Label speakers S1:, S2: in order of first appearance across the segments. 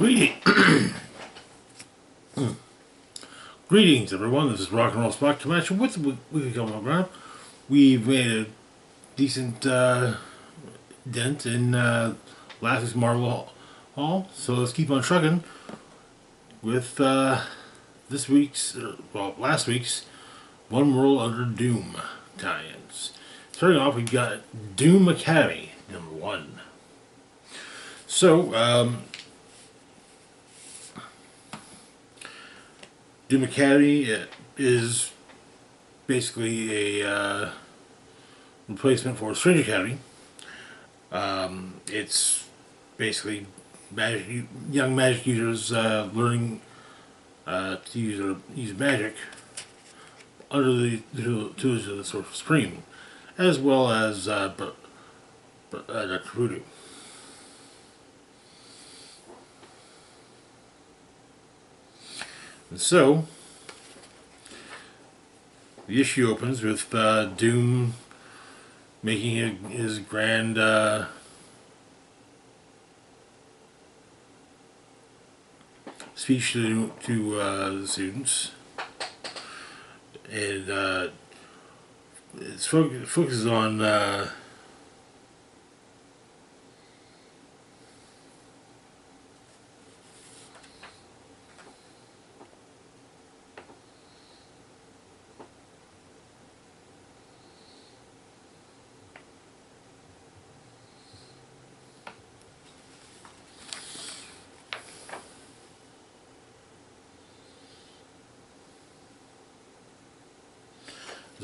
S1: Greeting. Greetings, everyone. This is Rock and Roll Spot Convention with the Weekly Comic Book. We've made a decent dent in last week's Marvel Haul, so let's keep on trucking with this week's, last week's One World Under Doom tie-ins. Starting off, we've got Doom Academy, #1. So, Doom Academy is basically a replacement for Strange Academy. It's basically young magic users learning to use magic under the tutelage of the Sorcerer Supreme, as well as Dr. Voodoo. And so, the issue opens with Doom making his grand speech to the students, and it focuses on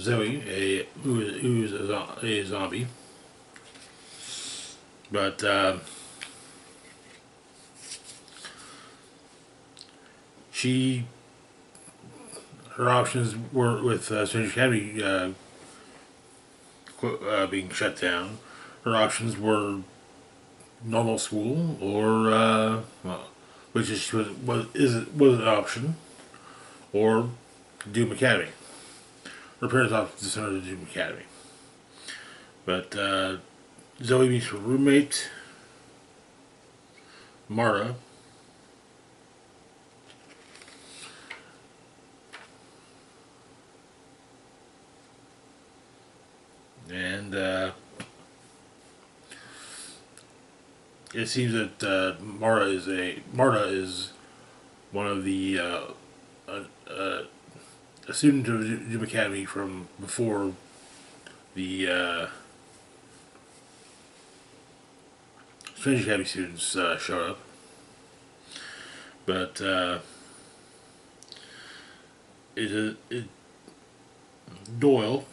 S1: Zoe, who's a zombie, but her options were with Strange Academy being shut down. Her options were normal school or which was an option, or Doom Academy. Her parents opted to send her to Doom Academy. But Zoe meets her roommate, Marta. And it seems that Marta is one of the a student of Doom Academy from before the Strange Academy students showed up. But Doyle,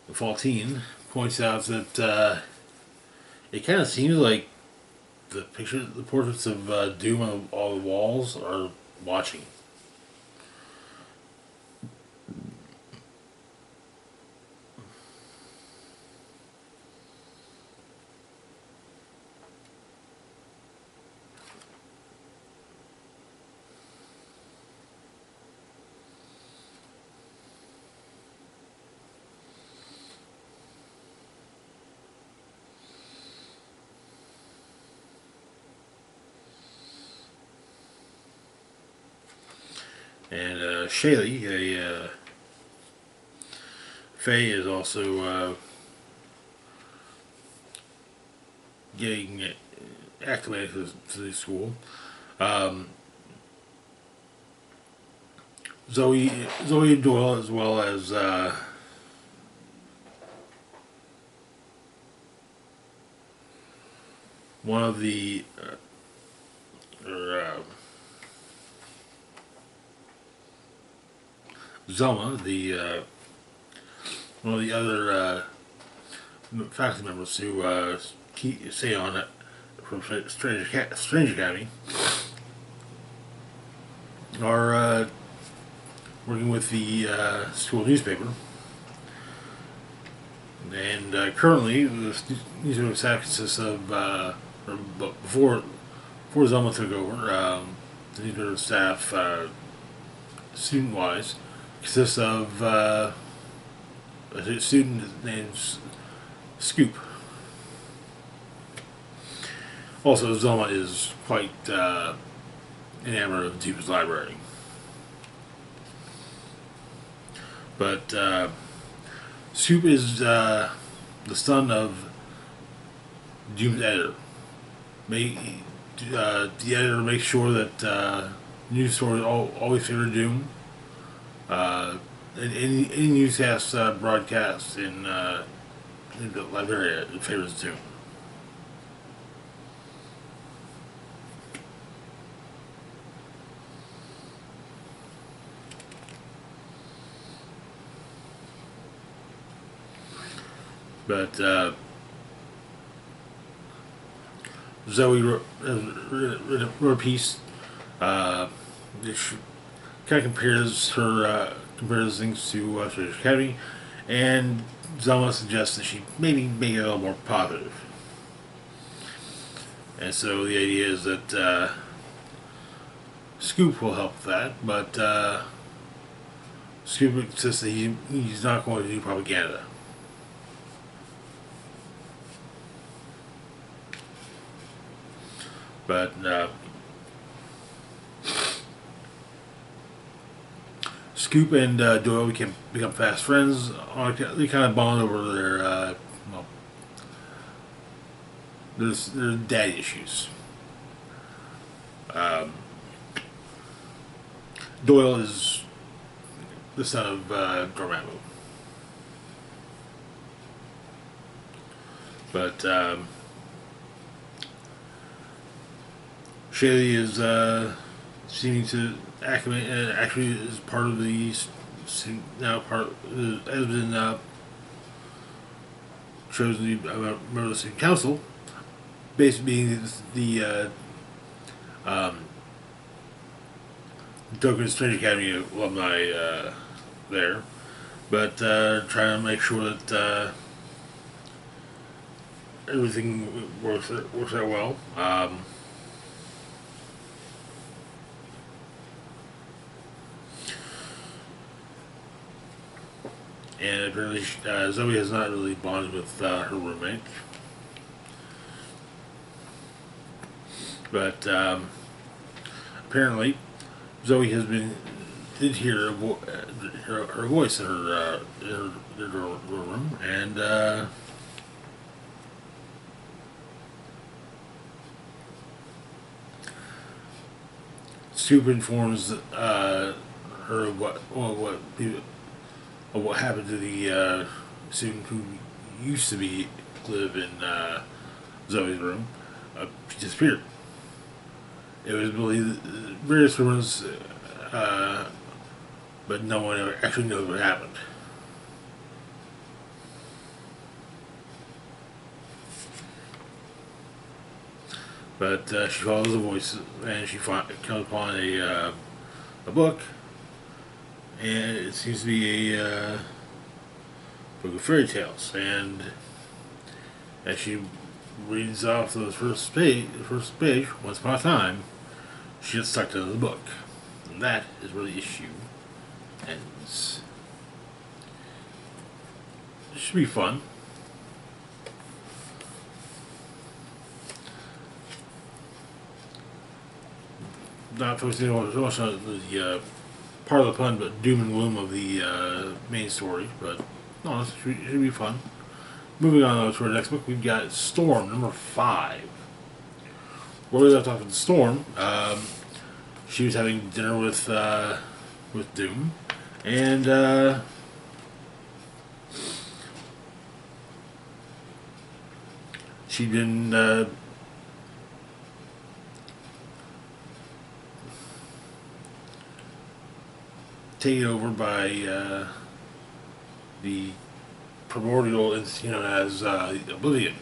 S1: the Faultine, points out that it kind of seems like the portraits of Doom on all the walls are watching. And Shaylee, Faye, is also getting acclimated to the school. Zoe Doyle, as well as one of the Zelma, one of the other faculty members who stay on it from Strange Academy, are working with the school newspaper. And currently, the newspaper staff consists of, before Zelma took over, the newspaper staff, student-wise, consists of a student named Scoop. Also, Zelma is quite enamored of Doom's library. But Scoop is the son of Doom's editor. The editor makes sure that news stories always favor Doom. And any newscast broadcast in the library favors Doom. But Zoe wrote a piece. Which kind of compares things to Swedish Academy, and Zelma suggests that she maybe make it a little more positive. And so the idea is that Scoop will help with that, but Scoop insists that he's not going to do propaganda. But Scoop and Doyle become fast friends. They kind of bond over their daddy issues. Doyle is the son of Dormammu. But Shaylee is seeming to acclimate, and actually is part of the has been chosen to be a member of the student council, basically being the token Strange Academy alumni there, but trying to make sure that everything works out well. And apparently Zoe has not really bonded with her roommate. But apparently Zoe did hear her voice in her room, and Scoop informs her of what happened to the student who used to live in Zoe's room. She disappeared. It was believed various rumors, but no one ever actually knows what happened. But she follows the voice, and she comes upon a book, and it seems to be a book of fairy tales. And as she reads off the first page, once upon a time, she gets stuck to the book, and that is where the issue ends. It should be fun. Not focusing so much on the part of the pun, but doom and gloom of the main story. But no, it should be fun. Moving on to our next book, we've got Storm, number 5. Where we left off with Storm, she was having dinner with Doom, and she'd been taken over by the primordial entity known as Oblivion.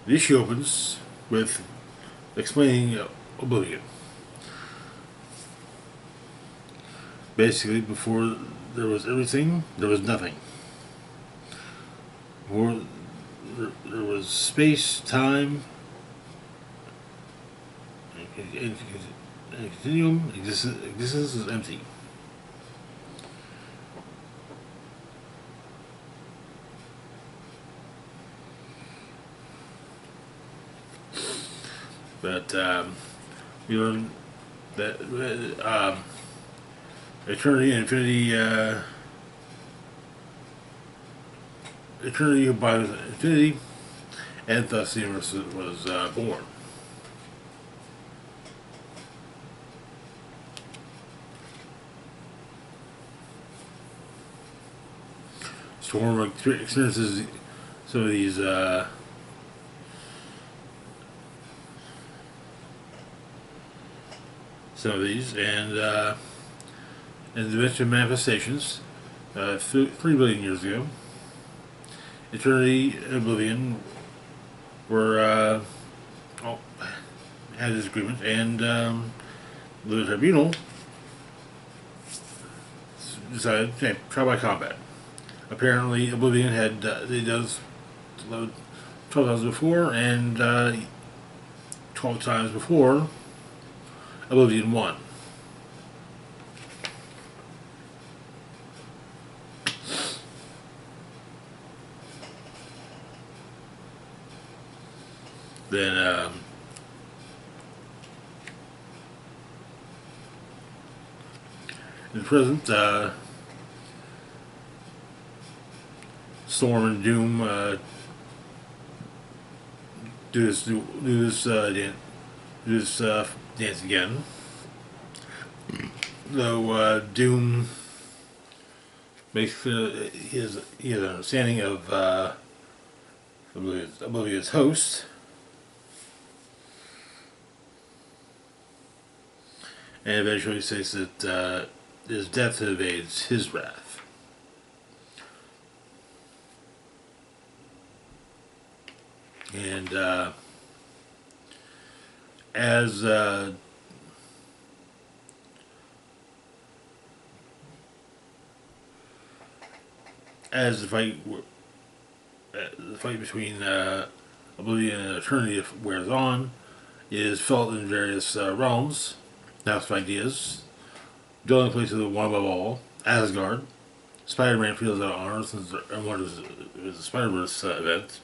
S1: The issue opens with explaining Oblivion. Basically, before there was everything, there was nothing. Before there was space, time, and continuum, existence is empty. But we learned that Eternity and Infinity, Eternity combined with Infinity, and thus the universe was born. Storm experiences some of these and dimension manifestations 3 billion years ago. Eternity and Oblivion were had a disagreement, and the tribunal decided, okay, try by combat. Apparently, Oblivion had they does 12 times before, and 12 times before, Oblivion won. Then in the present, Storm and Doom do this dance again. Though Doom makes he has an understanding of Oblivion's host, and eventually says that his death evades his wrath. And as the fight between Oblivion and Eternity wears on, is felt in various realms, house of ideas, dwelling place of the one above all, Asgard. Spider-Man feels out of honor since one of his Spider-Verse event.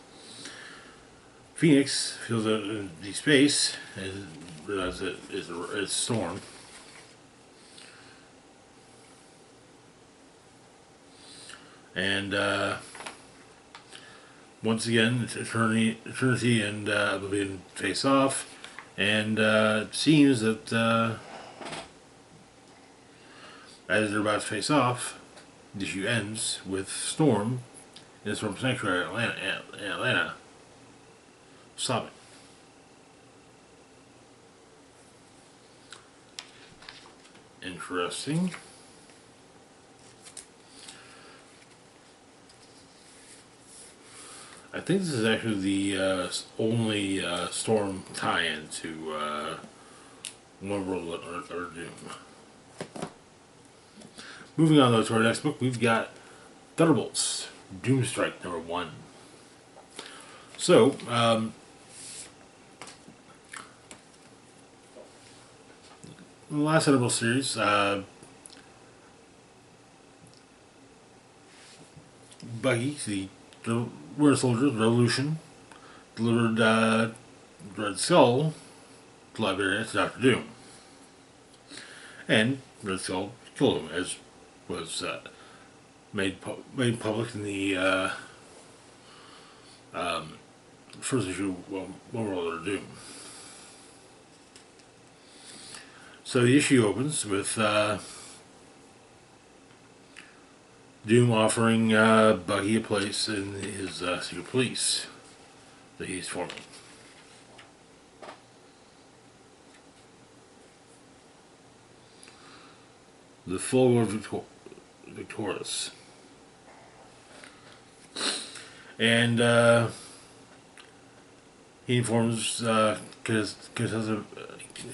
S1: Phoenix feels out in deep space and realizes it's Storm. And once again, Eternity and Oblivion face off, and it seems that as they're about to face off, the issue ends with Storm in the Storm Sanctuary in Atlanta sobbing. Interesting. I think this is actually the only Storm tie-in to One World or Doom. Moving on though to our next book, we've got Thunderbolts, Doomstrike #1. So, in the last Thunderbolts series, Bucky, the Winter Soldier of the Revolution, delivered Red Skull to Liberia to Dr. Doom. And Red Skull killed him, as was made public in the first issue of One World Order Doom. So the issue opens with Doom offering Bucky a place in his secret police that he's forming. The full world victorious. And he informs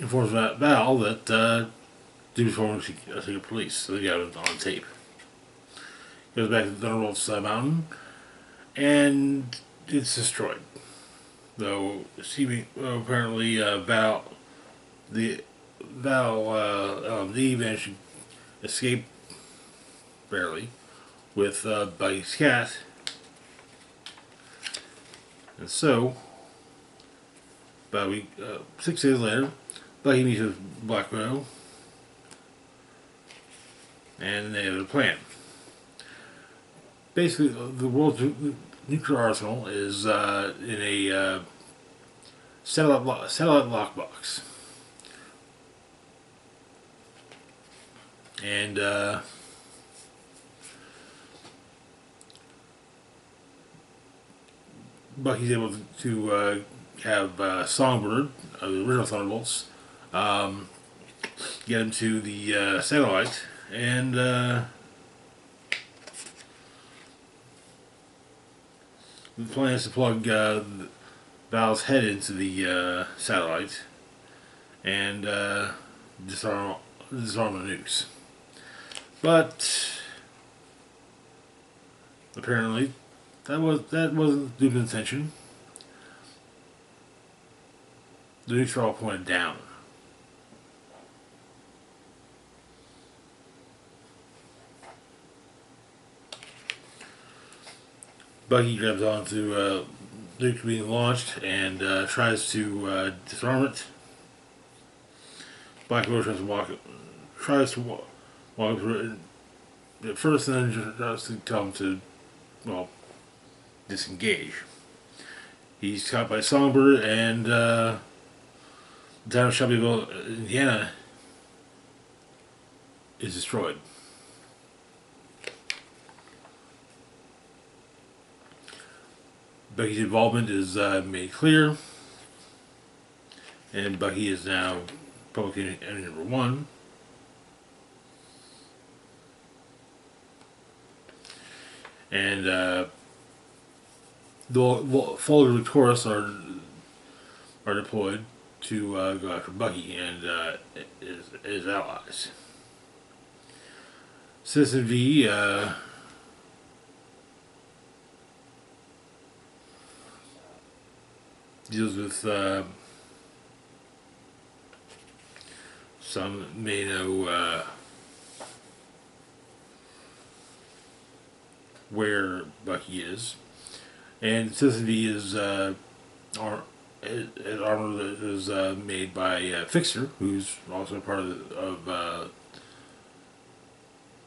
S1: informs Val that Doom's forming a secret police, so they got it on tape. Goes back to the Thunderbolts Mountain, and it's destroyed. Though, apparently Val managed to escape barely with Bucky's cat, and so About a week, 6 days later, Bucky meets with Black Widow, and they have a plan. Basically, the world's nuclear arsenal is in a satellite lockbox, and Bucky's able to have Songbird, the original Thunderbolts, um, get him to the satellite, and the plan is to plug Val's head into the satellite and disarm the nukes. But apparently, that wasn't Doom's intention. The nukes are all pointed down. Bucky grabs onto nuke being launched and tries to disarm it. Black Widow tries to walk through it at first, and then tries to tell him to, well, disengage. He's caught by Songbird, and the town of Shelbyville, Indiana, is destroyed. Bucky's involvement is made clear, and Bucky is now public enemy number one. And the Folger and Taurus are deployed to go after Bucky and his allies. Citizen V deals with some may know where Bucky is, and Citizen V is armor that is made by Fixer, who's also part of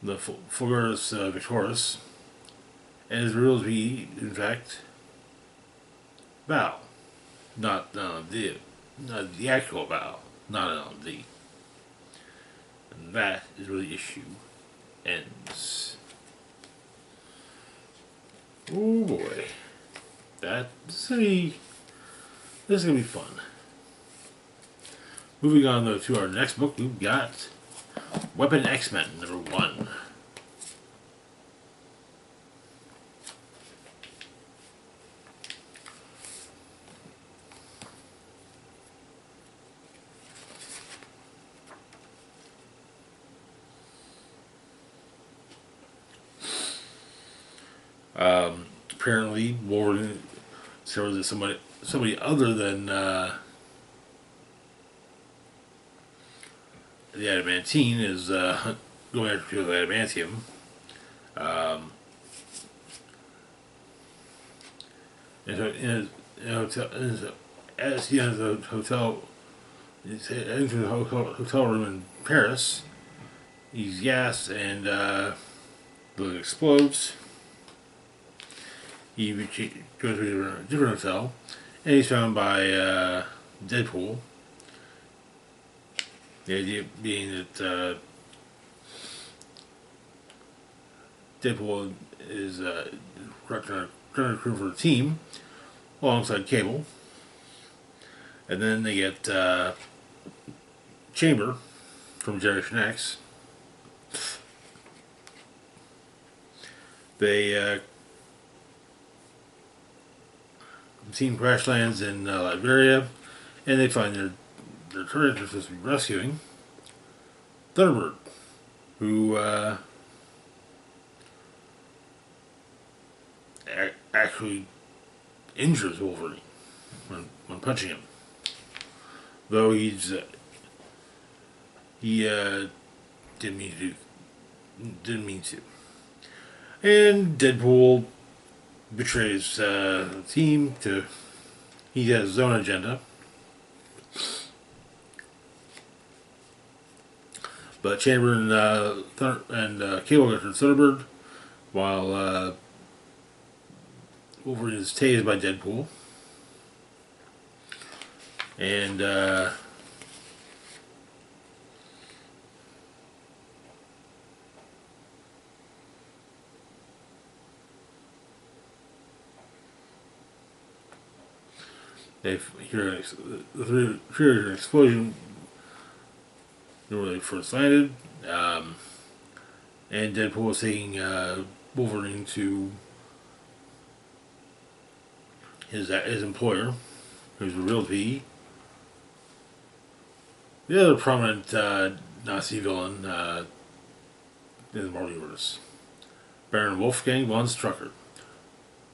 S1: the Fulgurus Victoris, and is revealed to be, in fact, Val. Not the actual Val, not LMD. And that is where the issue ends. Oh boy. This is gonna be fun. Moving on though to our next book, we've got Weapon X-Men #1. Apparently, Wolverine discovers that somebody other than the Adamantine is going after the Adamantium. And so as he enters the hotel, he's entering the hotel room in Paris. He's gassed and the building explodes. He goes to a different hotel, and he's found by Deadpool. The idea being that Deadpool is running a crew for the team alongside Cable, and then they get Chamber from Generation X. The team crash lands in Liberia, and they find their turret they're supposed to be rescuing Thunderbird, who actually injures Wolverine when punching him, though he didn't mean to. And Deadpool betrays the team he has his own agenda, But Chamber and Cable go to Thunderbird, while Wolverine is tased by Deadpool. And they hear an explosion where they first landed. And Deadpool is taking Wolverine to his employer, who's revealed to be the other prominent Nazi villain in the Marvel Universe, Baron Wolfgang von Strucker,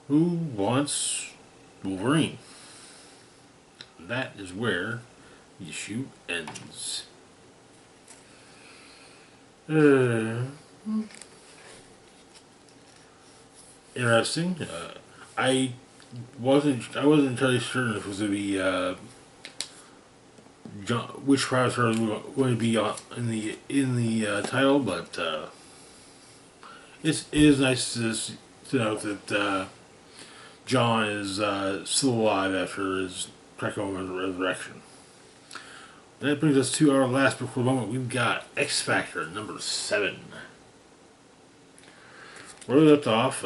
S1: who wants Wolverine. And that is where the issue ends. Interesting. I wasn't entirely certain if it was going to be which products are going to be in the title, but it is nice to note that John is still alive after his Krakoa resurrection. And that brings us to our last book for the moment. We've got X Factor number 7. Where we left off,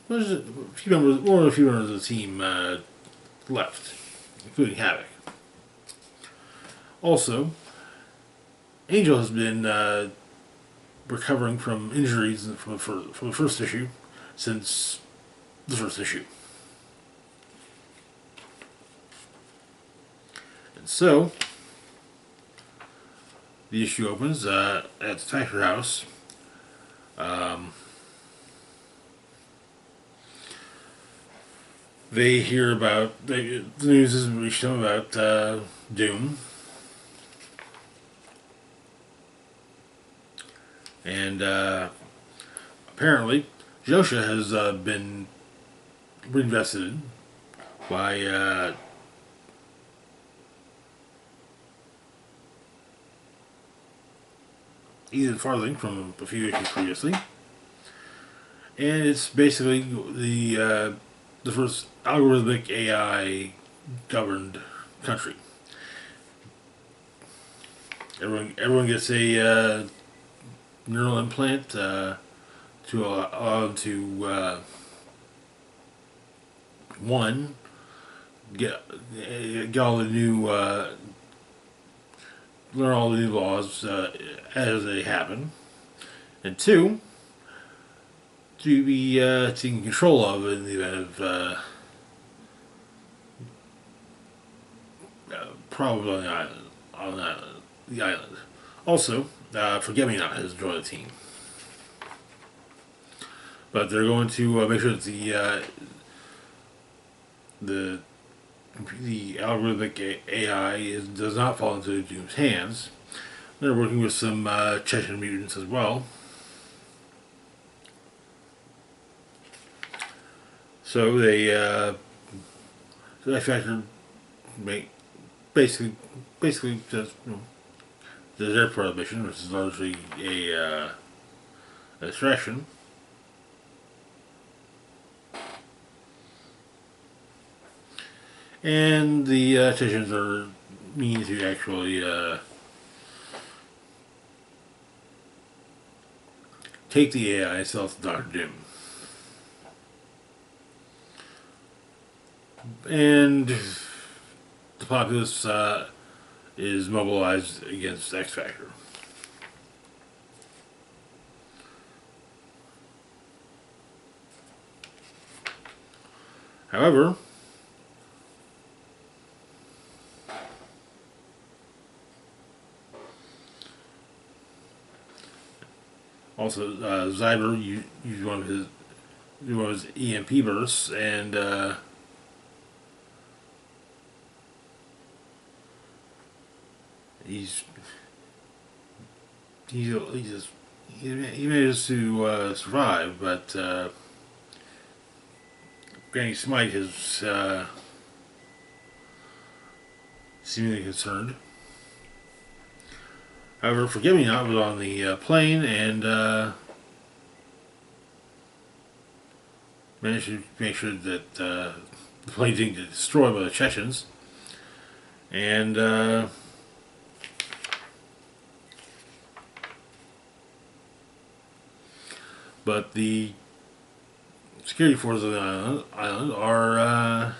S1: there's a few members of the team left, including Havoc. Also, Angel has been recovering from injuries from the first issue since the first issue. And so, the issue opens at the Factor House. They hear about the news has reached them about Doom, and apparently Josha has been reinvested by Ethan Farthing from a few issues previously, and it's basically the first algorithmic AI governed country. Everyone gets a neural implant to allow them to one get all the new learn all the new laws as they happen, and two, to be taken control of in the event of probably on the island. Also, Forget-Me-Not has joined the team, but they're going to make sure that the algorithmic AI does not fall into Doom's hands. They're working with some Chechen mutants as well. So they Factor basically does their part of the mission, which is largely a distraction. And the Chechens are mean to actually take the AI and sell it to Dr. Doom. And the populace is mobilized against X Factor. However, also Zyber used one of his EMP bursts, and he managed to survive, but Granny Smite is seemingly concerned. However, Forgive Me Not was on the plane and managed to make sure that the plane didn't get destroyed by the Chechens. And but the security forces of the island are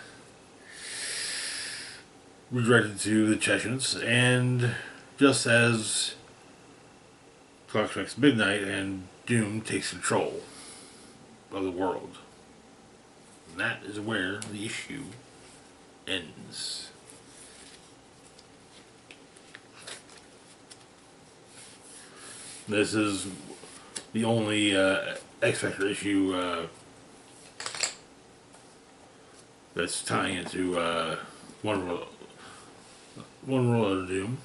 S1: redirected to the Chechens, and just as clock strikes midnight and Doom takes control of the world. And that is where the issue ends. This is the only X Factor issue that's tying into One World of Doom.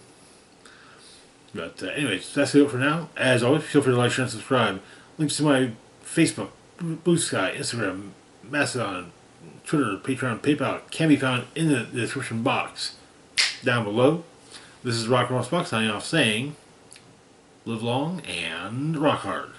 S1: But anyways, that's it for now. As always, feel free to like, share, and subscribe. Links to my Facebook, Blue Sky, Instagram, Mastodon, Twitter, Patreon, PayPal can be found in the description box down below. This is Rock and Roll Spock signing off saying, live long and rock hard.